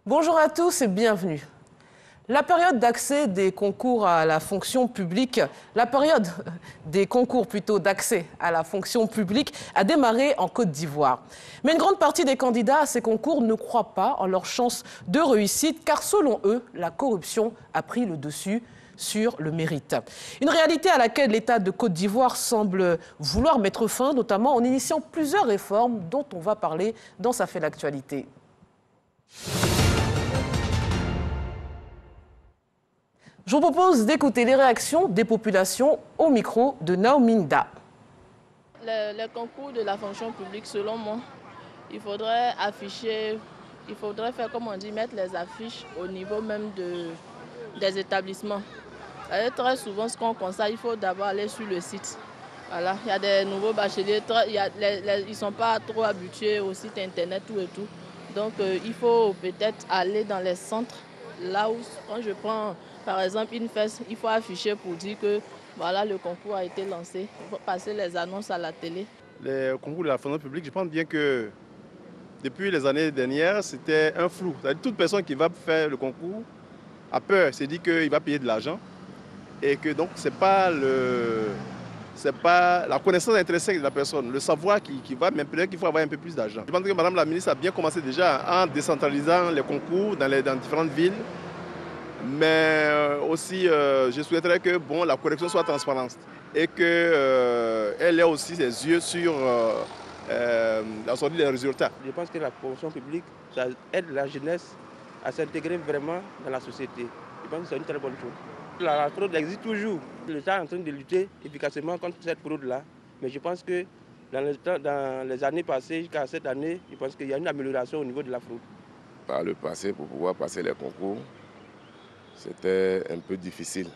Bonjour à tous et bienvenue. La période d'accès des concours à la fonction publique, d'accès à la fonction publique a démarré en Côte d'Ivoire. Mais une grande partie des candidats à ces concours ne croient pas en leurs chances de réussite car selon eux, la corruption a pris le dessus sur le mérite. Une réalité à laquelle l'État de Côte d'Ivoire semble vouloir mettre fin, notamment en initiant plusieurs réformes dont on va parler dans Ça fait l'actualité. Je vous propose d'écouter les réactions des populations au micro de Naominda. Le concours de la fonction publique, selon moi, il faudrait faire, comme on dit, mettre les affiches au niveau même des établissements. Très souvent, ce qu'on constate, il faut d'abord aller sur le site. Voilà. Il y a des nouveaux bacheliers, ils ne sont pas trop habitués au site internet, tout et tout. Donc, il faut peut-être aller dans les centres, là où, quand je prends, par exemple, une fesse, il faut afficher pour dire que voilà, le concours a été lancé. Il faut passer les annonces à la télé. Les concours de la fonction publique, je pense bien que depuis les années dernières, c'était un flou. Toute personne qui va faire le concours a peur, s'est dit qu'il va payer de l'argent et que donc c'est pas la connaissance intrinsèque de la personne, le savoir qui va, mais peut-être qu'il faut avoir un peu plus d'argent. Je pense que Madame la ministre a bien commencé déjà en décentralisant les concours dans différentes villes. Mais aussi, je souhaiterais que la correction soit transparente et qu'elle ait aussi ses yeux sur la sortie des résultats. Je pense que la fonction publique, ça aide la jeunesse à s'intégrer vraiment dans la société. Je pense que c'est une très bonne chose. La fraude existe toujours. L'État est en train de lutter efficacement contre cette fraude-là. Mais je pense que dans les années passées, jusqu'à cette année, je pense qu'il y a une amélioration au niveau de la fraude. Par le passé, pour pouvoir passer les concours, c'était un peu difficile.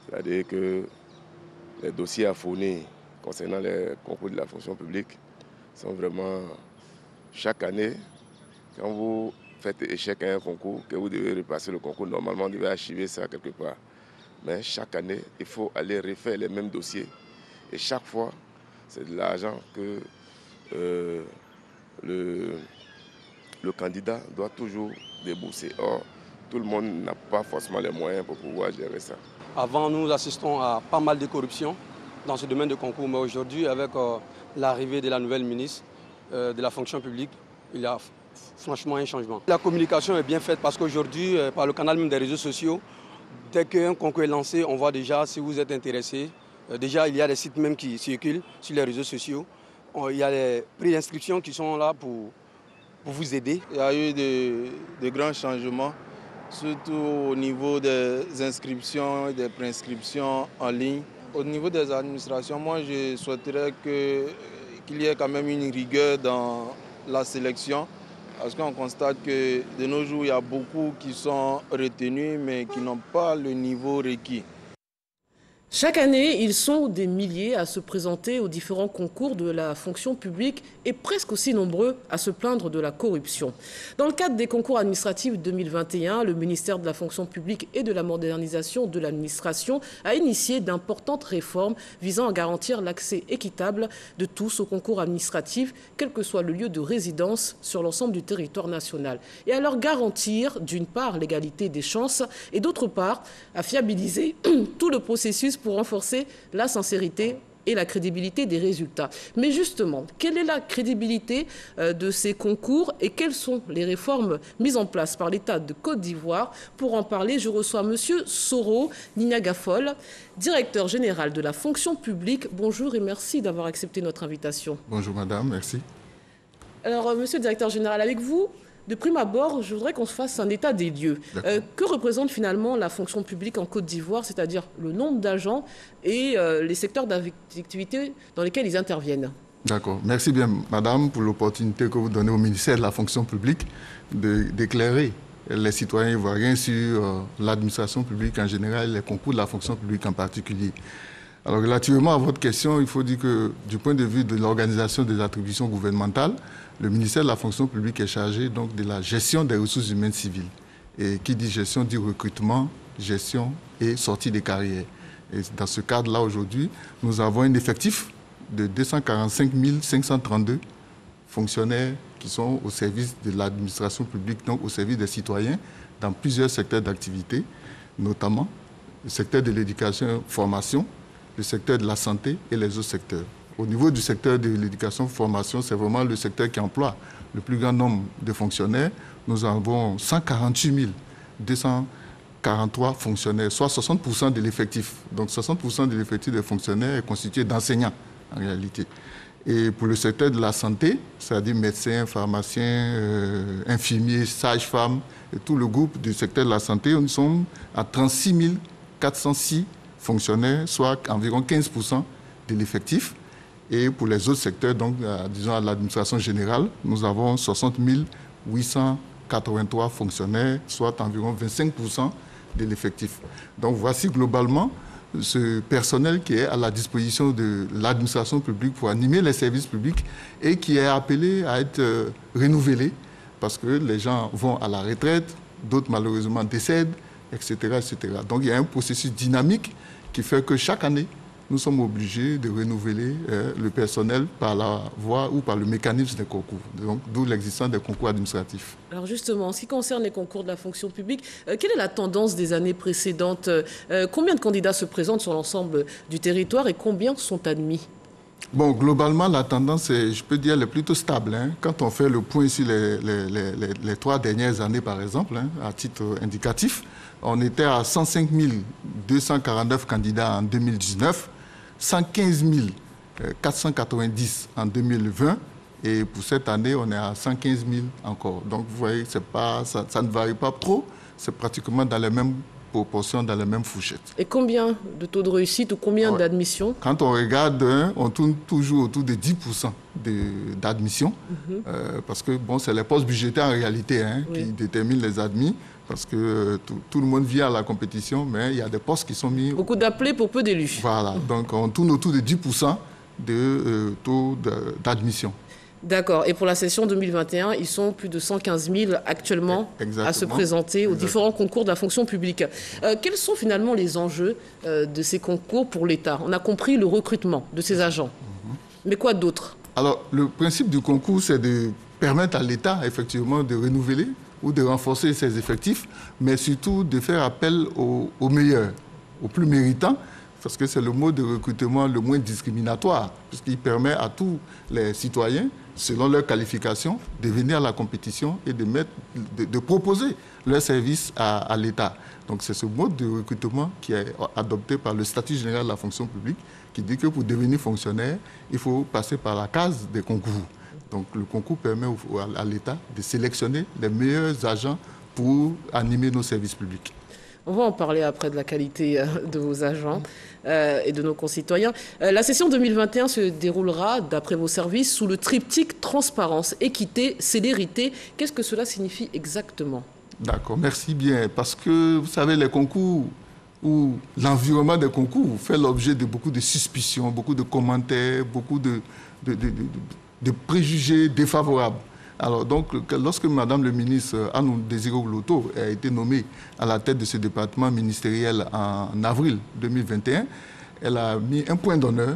C'est-à-dire que les dossiers à fournir concernant les concours de la fonction publique sont vraiment, chaque année, quand vous faites échec à un concours, que vous devez repasser le concours, normalement, vous devez archiver ça quelque part. Mais chaque année, il faut aller refaire les mêmes dossiers. Et chaque fois, c'est de l'argent que le candidat doit toujours débourser. Or, tout le monde n'a pas forcément les moyens pour pouvoir gérer ça. Avant, nous assistons à pas mal de corruption dans ce domaine de concours. Mais aujourd'hui, avec l'arrivée de la nouvelle ministre de la fonction publique, il y a franchement un changement. La communication est bien faite parce qu'aujourd'hui, par le canal même des réseaux sociaux, dès qu'un concours est lancé, on voit déjà si vous êtes intéressé. Déjà, il y a des sites même qui circulent sur les réseaux sociaux. Il y a les prix d'inscription qui sont là pour vous aider. Il y a eu de grands changements, surtout au niveau des inscriptions et des préinscriptions en ligne. Au niveau des administrations, moi je souhaiterais qu'il y ait quand même une rigueur dans la sélection, parce qu'on constate que de nos jours, il y a beaucoup qui sont retenus mais qui n'ont pas le niveau requis. Chaque année, ils sont des milliers à se présenter aux différents concours de la fonction publique et presque aussi nombreux à se plaindre de la corruption. Dans le cadre des concours administratifs 2021, le ministère de la fonction publique et de la modernisation de l'administration a initié d'importantes réformes visant à garantir l'accès équitable de tous aux concours administratifs, quel que soit le lieu de résidence sur l'ensemble du territoire national. Et à leur garantir, d'une part, l'égalité des chances et d'autre part, à fiabiliser tout le processus pour renforcer la sincérité et la crédibilité des résultats. Mais justement, quelle est la crédibilité de ces concours et quelles sont les réformes mises en place par l'État de Côte d'Ivoire? Pour en parler, je reçois M. Soro Nignagafol, directeur général de la fonction publique. Bonjour et merci d'avoir accepté notre invitation. Bonjour madame, merci. Alors, monsieur le directeur général, avec vous, de prime abord, je voudrais qu'on se fasse un état des lieux. Que représente finalement la fonction publique en Côte d'Ivoire, c'est-à-dire le nombre d'agents et les secteurs d'activité dans lesquels ils interviennent? D'accord. Merci bien, madame, pour l'opportunité que vous donnez au ministère de la fonction publique d'éclairer les citoyens ivoiriens sur l'administration publique en général et les concours de la fonction publique en particulier. Alors, relativement à votre question, il faut dire que du point de vue de l'organisation des attributions gouvernementales, le ministère de la fonction publique est chargé donc de la gestion des ressources humaines civiles. Et qui dit gestion dit recrutement, gestion et sortie des carrières. Et dans ce cadre-là, aujourd'hui, nous avons un effectif de 245 532 fonctionnaires qui sont au service de l'administration publique, donc au service des citoyens, dans plusieurs secteurs d'activité, notamment le secteur de l'éducation et formation, le secteur de la santé et les autres secteurs. Au niveau du secteur de l'éducation et formation, c'est vraiment le secteur qui emploie le plus grand nombre de fonctionnaires. Nous avons 148 243 fonctionnaires, soit 60% de l'effectif. Donc 60% de l'effectif des fonctionnaires est constitué d'enseignants, en réalité. Et pour le secteur de la santé, c'est-à-dire médecins, pharmaciens, infirmiers, sages-femmes, et tout le groupe du secteur de la santé, nous sommes à 36 406 fonctionnaires, soit environ 15% de l'effectif. Et pour les autres secteurs, donc, disons à l'administration générale, nous avons 60 883 fonctionnaires, soit environ 25% de l'effectif. Donc voici globalement ce personnel qui est à la disposition de l'administration publique pour animer les services publics et qui est appelé à être renouvelé parce que les gens vont à la retraite, d'autres malheureusement décèdent, etc., etc. Donc il y a un processus dynamique qui fait que chaque année, nous sommes obligés de renouveler le personnel par la voie ou par le mécanisme des concours, donc d'où l'existence des concours administratifs. Alors justement, en ce qui concerne les concours de la fonction publique, quelle est la tendance des années précédentes? Combien de candidats se présentent sur l'ensemble du territoire et combien sont admis? Bon, globalement, la tendance, je peux dire, elle est plutôt stable. Quand on fait le point sur les 3 dernières années, par exemple, à titre indicatif, on était à 105 249 candidats en 2019, 115 490 en 2020, et pour cette année, on est à 115 000 encore. Donc, vous voyez, ça ne varie pas trop, c'est pratiquement dans les mêmes proportions, dans les mêmes fourchettes. Et combien de taux de réussite ou combien d'admissions? Quand on regarde, on tourne toujours autour de 10% d'admission, parce que bon, c'est les postes budgétaires en réalité qui déterminent les admis, parce que tout le monde vient à la compétition, mais il y a des postes qui sont mis... Beaucoup d'appelés pour peu d'élus. Voilà, donc on tourne autour de 10% de taux d'admission. D'accord. Et pour la session 2021, ils sont plus de 115 000 actuellement à se présenter aux différents concours de la fonction publique. Quels sont finalement les enjeux de ces concours pour l'État? On a compris le recrutement de ces agents. Mais quoi d'autre? Alors, le principe du concours, c'est de permettre à l'État, effectivement, de renouveler ou de renforcer ses effectifs, mais surtout de faire appel aux meilleurs, aux plus méritants, parce que c'est le mode de recrutement le moins discriminatoire, puisqu'il permet à tous les citoyens, selon leur qualification, de venir à la compétition et de proposer leurs services à l'État. Donc c'est ce mode de recrutement qui est adopté par le statut général de la fonction publique, qui dit que pour devenir fonctionnaire, il faut passer par la case des concours. Donc le concours permet à l'État de sélectionner les meilleurs agents pour animer nos services publics. On va en parler après de la qualité de vos agents et de nos concitoyens. La session 2021 se déroulera, d'après vos services, sous le triptyque transparence, équité, célérité. Qu'est-ce que cela signifie exactement? D'accord, merci bien. Parce que, vous savez, les concours ou l'environnement des concours fait l'objet de beaucoup de suspicions, beaucoup de commentaires, beaucoup de préjugés défavorables. Alors, donc, lorsque Madame le ministre Anne Désiré-Oloto a été nommée à la tête de ce département ministériel en avril 2021, elle a mis un point d'honneur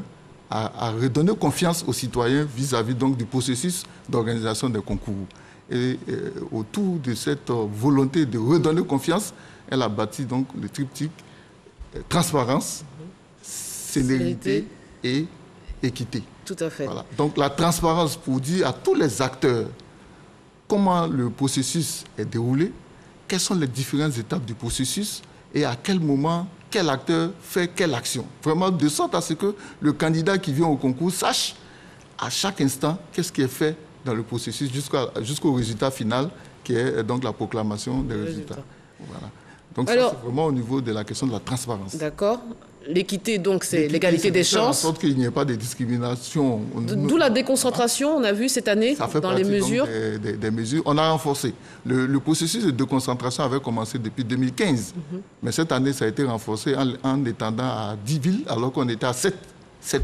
à redonner confiance aux citoyens vis-à-vis donc du processus d'organisation des concours. Et autour de cette volonté de redonner confiance, elle a bâti donc le triptyque transparence, célérité et équité. Tout à fait. Voilà. Donc la transparence pour dire à tous les acteurs comment le processus est déroulé, quelles sont les différentes étapes du processus et à quel moment quel acteur fait quelle action. Vraiment de sorte à ce que le candidat qui vient au concours sache à chaque instant qu'est-ce qui est fait dans le processus jusqu'au résultat final qui est donc la proclamation des résultats. Voilà. Donc alors, ça c'est vraiment au niveau de la question de la transparence. D'accord. L'équité, donc, c'est l'égalité des chances. En sorte qu'il n'y ait pas de discrimination. D'où la déconcentration, on a vu cette année, dans les mesures. Des mesures. On a renforcé. Le processus de déconcentration avait commencé depuis 2015. Mais cette année, ça a été renforcé en étendant à 10 villes, alors qu'on était à 7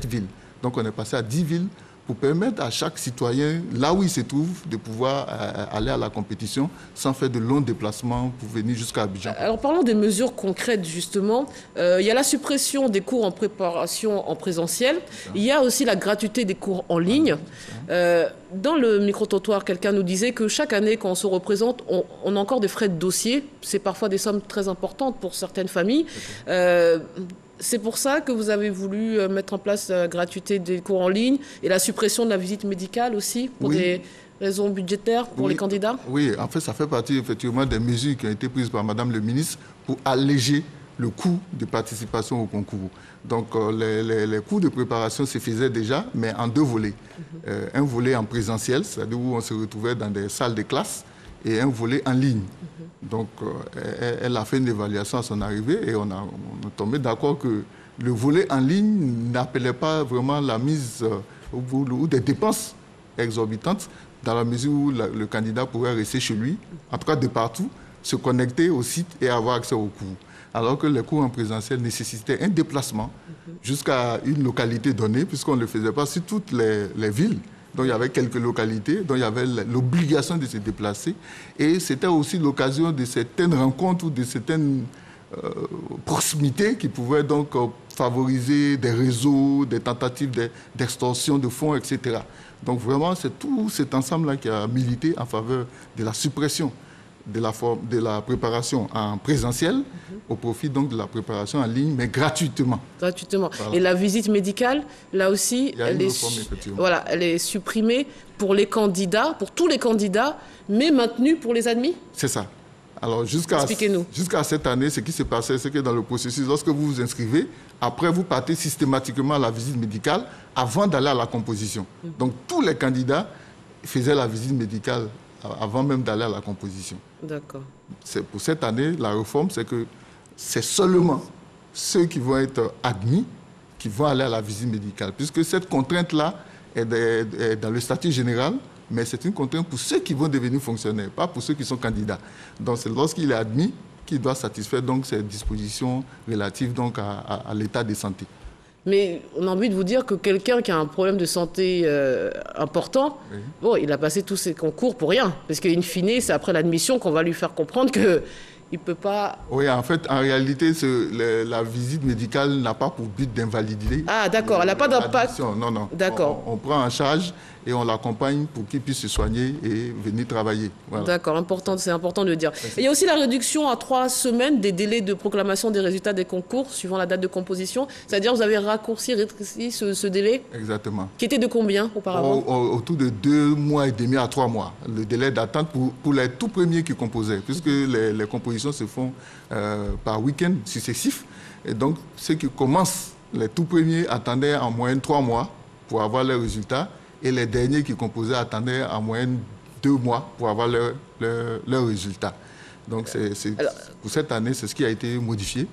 villes. Donc, on est passé à 10 villes pour permettre à chaque citoyen, là où il se trouve, de pouvoir aller à la compétition sans faire de longs déplacements pour venir jusqu'à Abidjan. Alors parlons des mesures concrètes justement. Il y a la suppression des cours en préparation en présentiel. Il y a aussi la gratuité des cours en ligne. Dans le micro-trottoir, quelqu'un nous disait que chaque année, quand on se représente, on a encore des frais de dossier. C'est parfois des sommes très importantes pour certaines familles. C'est pour ça que vous avez voulu mettre en place la gratuité des cours en ligne et la suppression de la visite médicale aussi, pour des raisons budgétaires pour les candidats? Oui, en fait, ça fait partie effectivement des mesures qui ont été prises par Madame le ministre pour alléger le coût de participation au concours. Donc, les cours de préparation se faisaient déjà, mais en 2 volets. Un volet en présentiel, c'est-à-dire où on se retrouvait dans des salles de classe, et un volet en ligne. Donc, elle a fait une évaluation à son arrivée et on est tombé d'accord que le volet en ligne n'appelait pas vraiment la mise ou des dépenses exorbitantes, dans la mesure où le candidat pourrait rester chez lui, en tout cas de partout, se connecter au site et avoir accès aux cours. Alors que les cours en présentiel nécessitaient un déplacement jusqu'à une localité donnée, puisqu'on ne le faisait pas sur toutes les villes. Donc il y avait quelques localités, dont il y avait l'obligation de se déplacer. Et c'était aussi l'occasion de certaines rencontres ou de certaines proximités qui pouvaient donc favoriser des réseaux, des tentatives d'extorsion de fonds, etc. Donc vraiment, c'est tout cet ensemble-là qui a milité en faveur de la suppression de la préparation en présentiel au profit donc de la préparation en ligne, mais gratuitement. Gratuitement. Voilà. Et la visite médicale, là aussi, elle est supprimée pour les candidats, pour tous les candidats, mais maintenue pour les admis? C'est ça. Alors jusqu'à cette année, ce qui s'est passé, c'est que dans le processus, lorsque vous vous inscrivez, après vous partez systématiquement à la visite médicale avant d'aller à la composition. Donc tous les candidats faisaient la visite médicale avant même d'aller à la composition. D'accord. Pour cette année, la réforme, c'est que c'est seulement ceux qui vont être admis qui vont aller à la visite médicale. Puisque cette contrainte-là est dans le statut général, mais c'est une contrainte pour ceux qui vont devenir fonctionnaires, pas pour ceux qui sont candidats. Donc c'est lorsqu'il est admis qu'il doit satisfaire donc ces dispositions relatives donc à l'état de santé. Mais on a envie de vous dire que quelqu'un qui a un problème de santé important, bon, il a passé tous ses concours pour rien. Parce qu'in fine, c'est après l'admission qu'on va lui faire comprendre qu'il ne peut pas... Oui, en fait, en réalité, la visite médicale n'a pas pour but d'invalider. Ah, d'accord, elle n'a pas d'impact. Non, non. D'accord. On prend en charge et on l'accompagne pour qu'il puisse se soigner et venir travailler. Voilà. D'accord, c'est important de le dire. Et il y a aussi la réduction à 3 semaines des délais de proclamation des résultats des concours suivant la date de composition. C'est-à-dire que vous avez rétréci ce délai? Exactement. Qui était de combien auparavant? Autour de 2 mois et demi à 3 mois. Le délai d'attente pour les tout premiers qui composaient, puisque les compositions se font par week-end successif. Et donc, ceux qui commencent, les tout premiers attendaient en moyenne 3 mois pour avoir les résultats. Et les derniers qui composaient attendaient en moyenne 2 mois pour avoir leurs résultats. Donc, pour cette année, c'est ce qui a été modifié.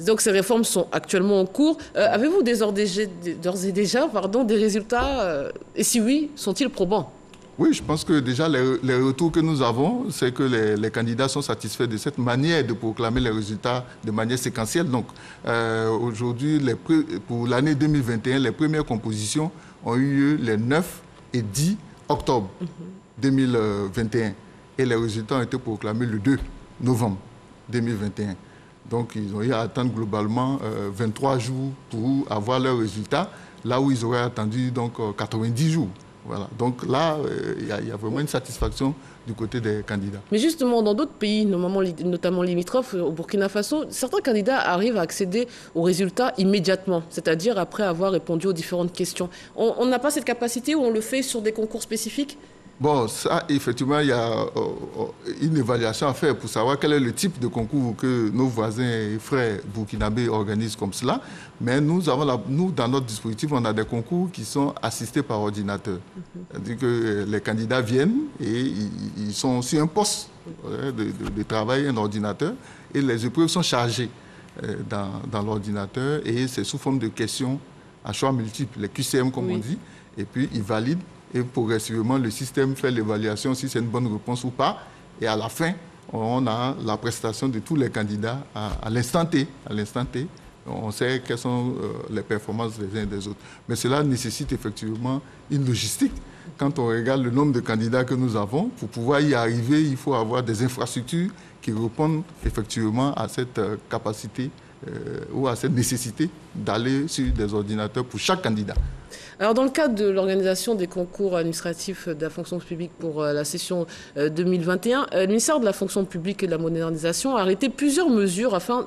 Donc, ces réformes sont actuellement en cours. Avez-vous d'ores et déjà des résultats et si oui, sont-ils probants? Oui, je pense que déjà, les retours que nous avons, c'est que les candidats sont satisfaits de cette manière de proclamer les résultats de manière séquentielle. Donc, aujourd'hui, pour l'année 2021, les premières compositions ont eu lieu les 9 et 10 octobre 2021. Et les résultats ont été proclamés le 2 novembre 2021. Donc, ils ont eu à attendre globalement 23 jours pour avoir leurs résultats, là où ils auraient attendu donc 90 jours. Voilà. Donc là, il y a vraiment une satisfaction du côté des candidats. Mais justement, dans d'autres pays, notamment limitrophes, au Burkina Faso, certains candidats arrivent à accéder aux résultats immédiatement, c'est-à-dire après avoir répondu aux différentes questions. On n'a pas cette capacité ou on le fait sur des concours spécifiques? Bon, ça, effectivement, il y a une évaluation à faire pour savoir quel est le type de concours que nos voisins et frères burkinabés organisent comme cela. Mais nous, dans notre dispositif, on a des concours qui sont assistés par ordinateur. C'est-à-dire que les candidats viennent et ils sont sur un poste de travail, un ordinateur, et les épreuves sont chargées dans l'ordinateur et c'est sous forme de questions à choix multiples, les QCM comme on dit, et puis ils valident. Et progressivement, le système fait l'évaluation si c'est une bonne réponse ou pas. Et à la fin, on a la prestation de tous les candidats à l'instant T. On sait quelles sont les performances des uns et des autres. Mais cela nécessite effectivement une logistique. Quand on regarde le nombre de candidats que nous avons, pour pouvoir y arriver, il faut avoir des infrastructures qui répondent effectivement à cette capacité ou à cette nécessité d'aller sur des ordinateurs pour chaque candidat. Alors, dans le cadre de l'organisation des concours administratifs de la fonction publique pour la session 2021, le ministère de la fonction publique et de la modernisation a arrêté plusieurs mesures afin,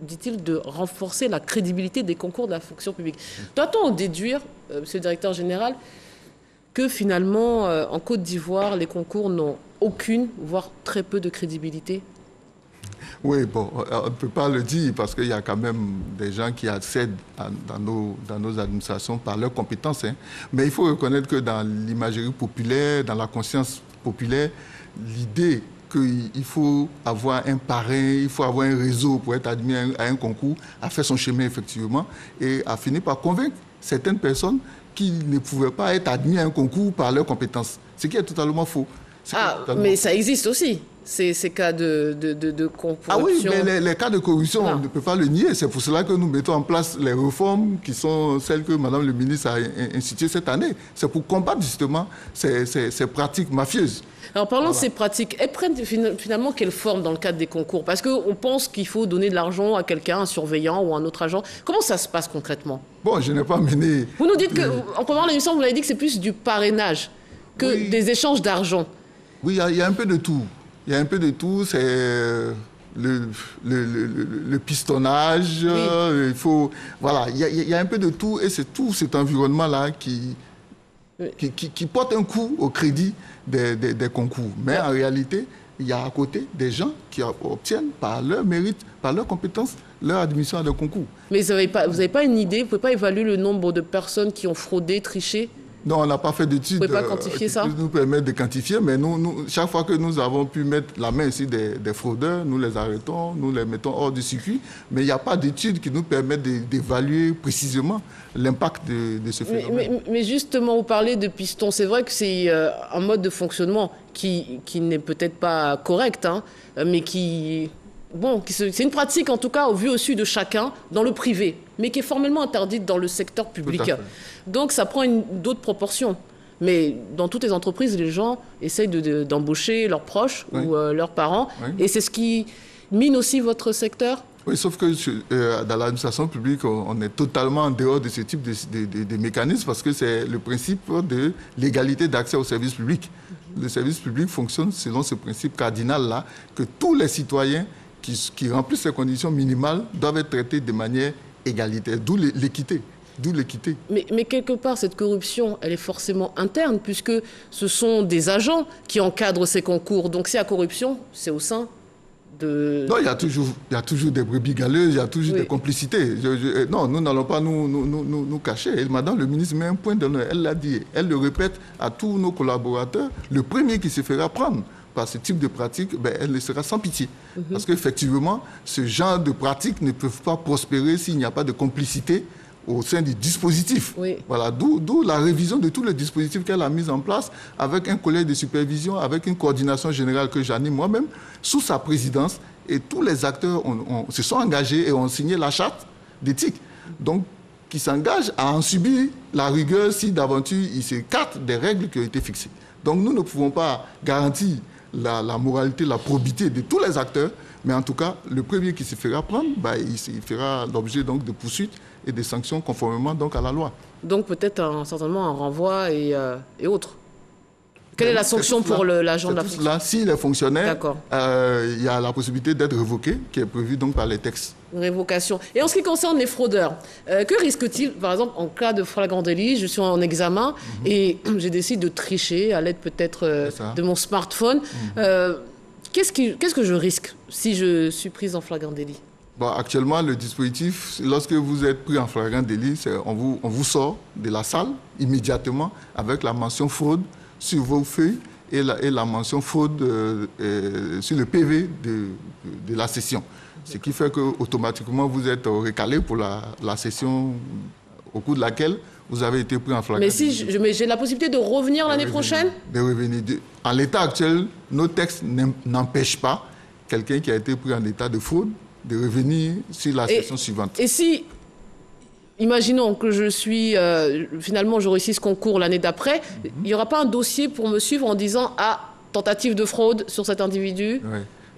dit-il, de renforcer la crédibilité des concours de la fonction publique. Doit-on déduire, monsieur le directeur général, que finalement, en Côte d'Ivoire, les concours n'ont aucune, voire très peu de crédibilité ? Oui, bon, on ne peut pas le dire parce qu'il y a quand même des gens qui accèdent dans nos administrations par leurs compétences. Hein. Mais il faut reconnaître que dans l'imagerie populaire, dans la conscience populaire, l'idée qu'il faut avoir un parrain, il faut avoir un réseau pour être admis à un concours, a fait son chemin effectivement et a fini par convaincre certaines personnes qui ne pouvaient pas être admis à un concours par leurs compétences. Ce qui est totalement faux. Mais ça existe aussi, ces cas de corruption. Ah oui, mais les cas de corruption, on ne peut pas le nier. C'est pour cela que nous mettons en place les réformes qui sont celles que Madame le ministre a instituées cette année. C'est pour combattre justement ces pratiques mafieuses. Alors parlons de ces pratiques. Elles prennent finalement quelle forme dans le cadre des concours? Parce qu'on pense qu'il faut donner de l'argent à quelqu'un, un surveillant ou un autre agent. Comment ça se passe concrètement? Bon, je n'ai pas mené... Vous nous dites qu'en préparant l'émission, vous l'avez dit que c'est plus du parrainage que des échanges d'argent. Oui, il y a un peu de tout. Il y a un peu de tout. C'est le pistonnage. Oui. Il faut... Voilà, il y a un peu de tout. Et c'est tout cet environnement-là qui porte un coup au crédit des concours. Mais en réalité, il y a à côté des gens qui obtiennent par leur mérite, par leurs compétences, leur admission à des concours. Mais vous n'avez pas une idée? Vous ne pouvez pas évaluer le nombre de personnes qui ont fraudé, triché? Non, on n'a pas fait d'études qui nous permettent de quantifier, mais chaque fois que nous avons pu mettre la main sur des fraudeurs, nous les arrêtons, nous les mettons hors du circuit, mais il n'y a pas d'études qui nous permettent d'évaluer précisément l'impact de ce phénomène. Mais justement, vous parlez de piston, c'est vrai que c'est un mode de fonctionnement qui n'est peut-être pas correct, hein, mais c'est une pratique, en tout cas, au vu au su de chacun, dans le privé, mais qui est formellement interdite dans le secteur public. Donc, ça prend d'autres proportions. Mais dans toutes les entreprises, les gens essayent d'embaucher leurs proches ou leurs parents. Oui. Et c'est ce qui mine aussi votre secteur? Oui, sauf que dans l'administration publique, on est totalement en dehors de ce type de mécanisme parce que c'est le principe de l'égalité d'accès au service public. Le service public fonctionne selon ce principe cardinal-là, que tous les citoyens qui remplissent ces conditions minimales doivent être traités de manière égalitaire, d'où l'équité. Mais quelque part, cette corruption, elle est forcément interne, puisque ce sont des agents qui encadrent ces concours. Donc, s'il y a corruption, c'est au sein de... Non, il y a toujours des brebis galeuses, il y a toujours des complicités. Non, nous n'allons pas nous cacher. Et Madame le ministre met un point d'honneur. Elle l'a dit, elle le répète à tous nos collaborateurs. Le premier qui se fera prendre par ce type de pratique, elle le sera sans pitié. Parce qu'effectivement, ce genre de pratiques ne peuvent pas prospérer s'il n'y a pas de complicité au sein du dispositif. Oui. Voilà, d'où la révision de tous les dispositifs qu'elle a mis en place avec un collège de supervision, avec une coordination générale que j'anime moi-même, sous sa présidence. Et tous les acteurs se sont engagés et ont signé la charte d'éthique. Donc, qui s'engagent à en subir la rigueur si d'aventure ils s'écartent des règles qui ont été fixées. Donc, nous ne pouvons pas garantir la moralité, la probité de tous les acteurs, mais en tout cas, le premier qui se fera prendre, il fera l'objet donc de poursuites et de sanctions conformément donc à la loi. Donc peut-être certainement un renvoi et autres. Quelle est la sanction pour l'agent de la fonction? Là, s'il est fonctionnaire, il y a la possibilité d'être révoqué, qui est prévue donc par les textes. Révocation. Et en ce qui concerne les fraudeurs, que risque-t-il, par exemple, en cas de flagrant délit, je suis en examen et j'ai décidé de tricher à l'aide peut-être de mon smartphone. Qu'est-ce que je risque si je suis prise en flagrant délit? Bon, actuellement, le dispositif, lorsque vous êtes pris en flagrant délit, on vous sort de la salle immédiatement avec la mention fraude sur vos feuilles et la mention fraude sur le PV de la session. Ce qui fait qu'automatiquement, vous êtes recalé pour la session au cours de laquelle vous avez été pris en flagrant délit. Mais j'ai la possibilité de revenir l'année prochaine? De revenir. En l'état actuel, nos textes n'empêchent pas quelqu'un qui a été pris en état de fraude de revenir sur la session suivante. Et si, imaginons que je suis, finalement, je réussis ce concours l'année d'après, il n'y aura pas un dossier pour me suivre en disant « Ah, tentative de fraude sur cet individu ».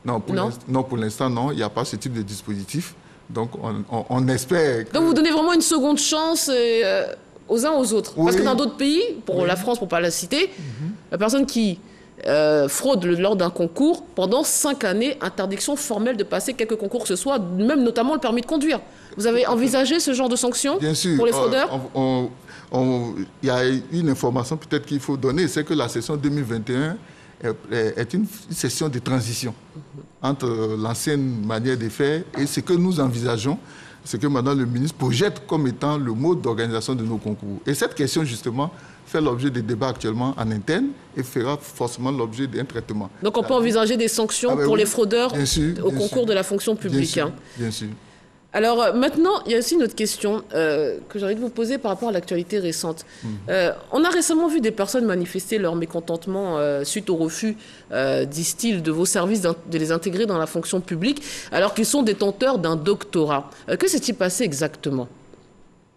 Non, pour l'instant, non, il n'y a pas ce type de dispositif. Donc, on espère que... Donc, vous donnez vraiment une seconde chance aux uns aux autres. Parce que dans d'autres pays, pour la France, pour ne pas la citer, la personne qui fraude lors d'un concours, pendant 5 années, interdiction formelle de passer quelques concours que ce soit, même notamment le permis de conduire. Vous avez envisagé ce genre de sanctions pour les fraudeurs? Il y a une information peut-être qu'il faut donner, c'est que la session 2021 est une session de transition entre l'ancienne manière de faire et ce que nous envisageons, ce que maintenant le ministre projette comme étant le mode d'organisation de nos concours. Et cette question, justement, fait l'objet de débats actuellement en interne et fera forcément l'objet d'un traitement. Donc on peut envisager des sanctions pour les fraudeurs au concours de la fonction publique. Bien sûr. Alors maintenant, il y a aussi une autre question que j'ai envie de vous poser par rapport à l'actualité récente. On a récemment vu des personnes manifester leur mécontentement suite au refus, disent-ils, de vos services de les intégrer dans la fonction publique, alors qu'ils sont détenteurs d'un doctorat. Que s'est-il passé exactement ?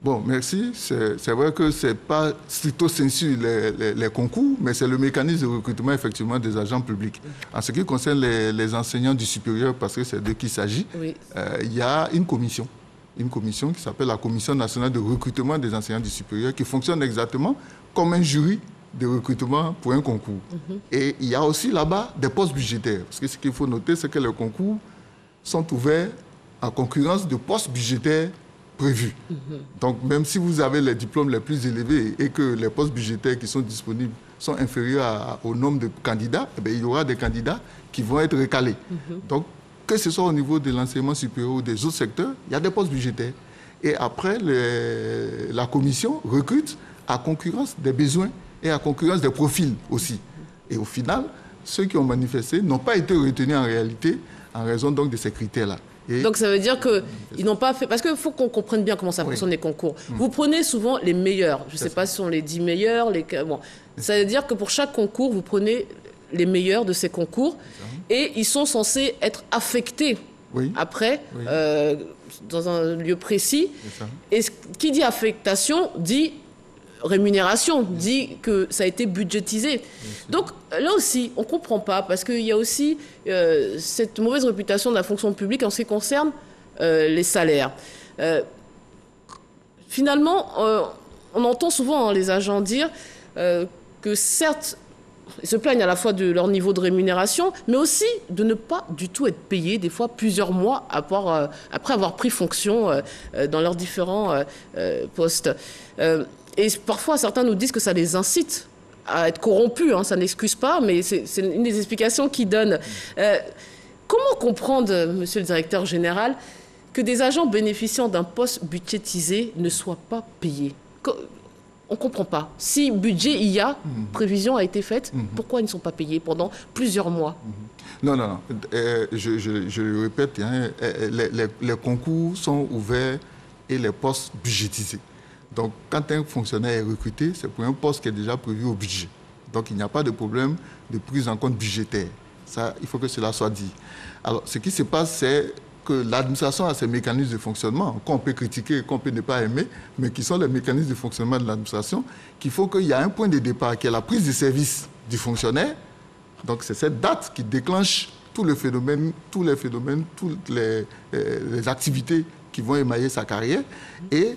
Bon, merci. C'est vrai que ce n'est pas stricto sensu les concours, mais c'est le mécanisme de recrutement effectivement des agents publics. En ce qui concerne les enseignants du supérieur, parce que c'est d'eux qu'il s'agit, il y a une commission qui s'appelle la Commission nationale de recrutement des enseignants du supérieur, qui fonctionne exactement comme un jury de recrutement pour un concours. Et il y a aussi là-bas des postes budgétaires, parce que ce qu'il faut noter, c'est que les concours sont ouverts en concurrence de postes budgétaires prévus. Donc, même si vous avez les diplômes les plus élevés et que les postes budgétaires qui sont disponibles sont inférieurs au nombre de candidats, eh bien, il y aura des candidats qui vont être recalés. Donc, que ce soit au niveau de l'enseignement supérieur ou des autres secteurs, il y a des postes budgétaires. Et après, la commission recrute à concurrence des besoins et à concurrence des profils aussi. Et au final, ceux qui ont manifesté n'ont pas été retenus en réalité en raison donc de ces critères-là. Donc ça veut dire qu'ils n'ont pas fait... Parce qu'il faut qu'on comprenne bien comment ça fonctionne les concours. Vous prenez souvent les meilleurs. Je ne sais pas si ce sont les 10 meilleurs. Bon. Ça veut dire que pour chaque concours, vous prenez les meilleurs de ces concours et ils sont censés être affectés après dans un lieu précis. Et qui dit affectation dit rémunération, dit que ça a été budgétisé. Donc là aussi, on ne comprend pas, parce qu'il y a aussi cette mauvaise réputation de la fonction publique en ce qui concerne les salaires. Finalement, on entend souvent les agents dire que certes, ils se plaignent à la fois de leur niveau de rémunération, mais aussi de ne pas du tout être payés, des fois plusieurs mois après avoir pris fonction dans leurs différents postes. Et parfois, certains nous disent que ça les incite à être corrompus. Ça n'excuse pas, mais c'est une des explications qu'ils donnent. Comment comprendre, monsieur le directeur général, que des agents bénéficiant d'un poste budgétisé ne soient pas payés? On ne comprend pas. Si budget il y a, prévision a été faite, pourquoi ils ne sont pas payés pendant plusieurs mois? Non. Je le répète, les concours sont ouverts et les postes budgétisés. Donc, quand un fonctionnaire est recruté, c'est pour un poste qui est déjà prévu au budget. Donc, il n'y a pas de problème de prise en compte budgétaire. Ça, il faut que cela soit dit. Alors, ce qui se passe, c'est que l'administration a ses mécanismes de fonctionnement, qu'on peut critiquer, qu'on peut ne pas aimer, mais qui sont les mécanismes de fonctionnement de l'administration, qu'il faut qu'il y ait un point de départ, qui est la prise de service du fonctionnaire. Donc, c'est cette date qui déclenche tous les phénomènes, toutes les activités qui vont émailler sa carrière, et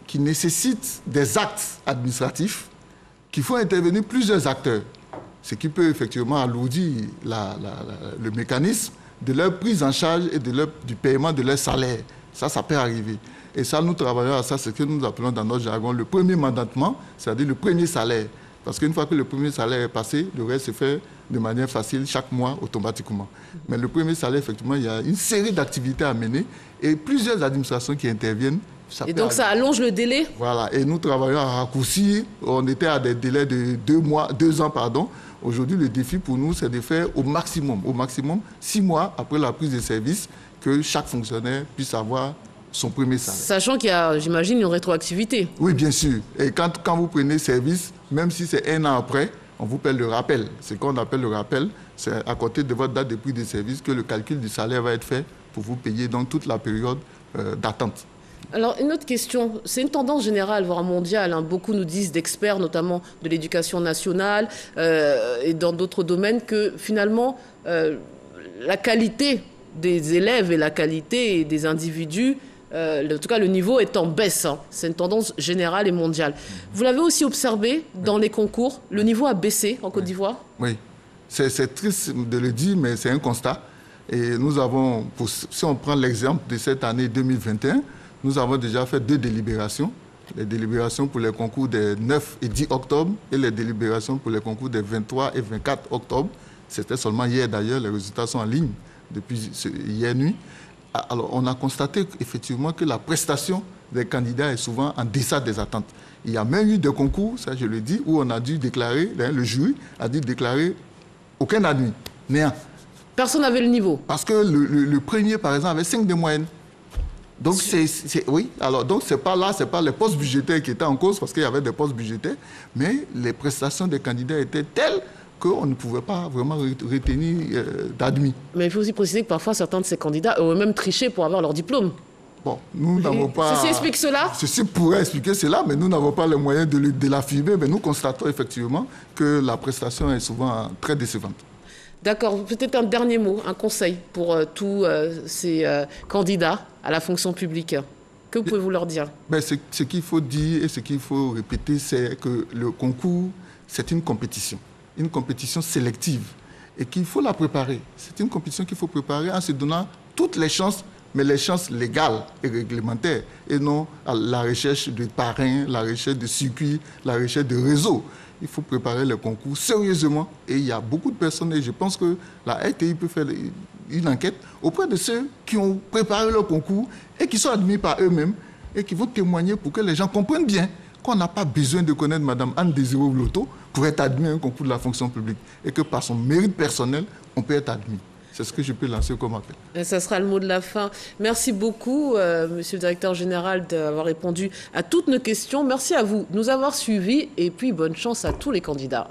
qui nécessite des actes administratifs qui font intervenir plusieurs acteurs, ce qui peut effectivement alourdir le mécanisme de leur prise en charge et du paiement de leur salaire. Ça peut arriver. Et ça, nous travaillons à ça, c'est ce que nous appelons dans notre jargon le premier mandatement, c'est-à-dire le premier salaire. Parce qu'une fois que le premier salaire est passé, le reste se fait de manière facile chaque mois automatiquement. Mais le premier salaire, effectivement, il y a une série d'activités à mener et plusieurs administrations qui interviennent. Et donc ça allonge le délai? Voilà, et nous travaillons à raccourcir. On était à des délais de 2 ans. Aujourd'hui, le défi pour nous, c'est de faire au maximum 6 mois après la prise de service, que chaque fonctionnaire puisse avoir son premier salaire. Sachant qu'il y a, j'imagine, une rétroactivité. Oui, bien sûr. Et quand vous prenez service, même si c'est 1 an après, on vous paie le rappel. Ce qu'on appelle le rappel, c'est à côté de votre date de prix de service que le calcul du salaire va être fait pour vous payer donc toute la période d'attente. Alors, une autre question, c'est une tendance générale, voire mondiale. Beaucoup nous disent d'experts, notamment de l'éducation nationale et dans d'autres domaines, que finalement, la qualité des élèves et la qualité des individus, en tout cas le niveau est en baisse. C'est une tendance générale et mondiale. Vous l'avez aussi observé dans les concours, le niveau a baissé en Côte d'Ivoire? Oui, c'est triste de le dire, mais c'est un constat. Et nous avons, si on prend l'exemple de cette année 2021, nous avons déjà fait 2 délibérations. Les délibérations pour les concours des 9 et 10 octobre et les délibérations pour les concours des 23 et 24 octobre. C'était seulement hier d'ailleurs, les résultats sont en ligne depuis hier nuit. Alors on a constaté effectivement que la prestation des candidats est souvent en deçà des attentes. Il y a même eu des concours, ça je le dis, où on a dû déclarer, le jury a dû déclarer aucun admis, néant. Personne n'avait le niveau. Parce que le premier, par exemple, avait 5 de moyenne. Donc, oui, alors, donc c'est pas les postes budgétaires qui étaient en cause, parce qu'il y avait des postes budgétaires, mais les prestations des candidats étaient telles qu'on ne pouvait pas vraiment retenir d'admis. Mais il faut aussi préciser que parfois, certains de ces candidats ont même triché pour avoir leur diplôme. Bon, nous n'avons pas... Ceci explique cela? Ceci pourrait expliquer cela, mais nous n'avons pas les moyens de l'affirmer. Mais nous constatons effectivement que la prestation est souvent très décevante. D'accord. Peut-être un dernier mot, un conseil pour tous ces candidats à la fonction publique. Que pouvez-vous leur dire? Ce qu'il faut dire et ce qu'il faut répéter, c'est que le concours, c'est une compétition sélective et qu'il faut la préparer. C'est une compétition qu'il faut préparer en se donnant toutes les chances, mais les chances légales et réglementaires, et non à la recherche de parrains, la recherche de circuits, la recherche de réseaux. Il faut préparer le concours sérieusement. Et il y a beaucoup de personnes, et je pense que la RTI peut faire une enquête auprès de ceux qui ont préparé le concours et qui sont admis par eux-mêmes et qui vont témoigner pour que les gens comprennent bien qu'on n'a pas besoin de connaître Mme Anne Désiré Loto pour être admis à un concours de la fonction publique et que par son mérite personnel, on peut être admis. C'est ce que je peux lancer comme appel. Et ça sera le mot de la fin. Merci beaucoup, Monsieur le Directeur Général, d'avoir répondu à toutes nos questions. Merci à vous de nous avoir suivis et puis bonne chance à tous les candidats.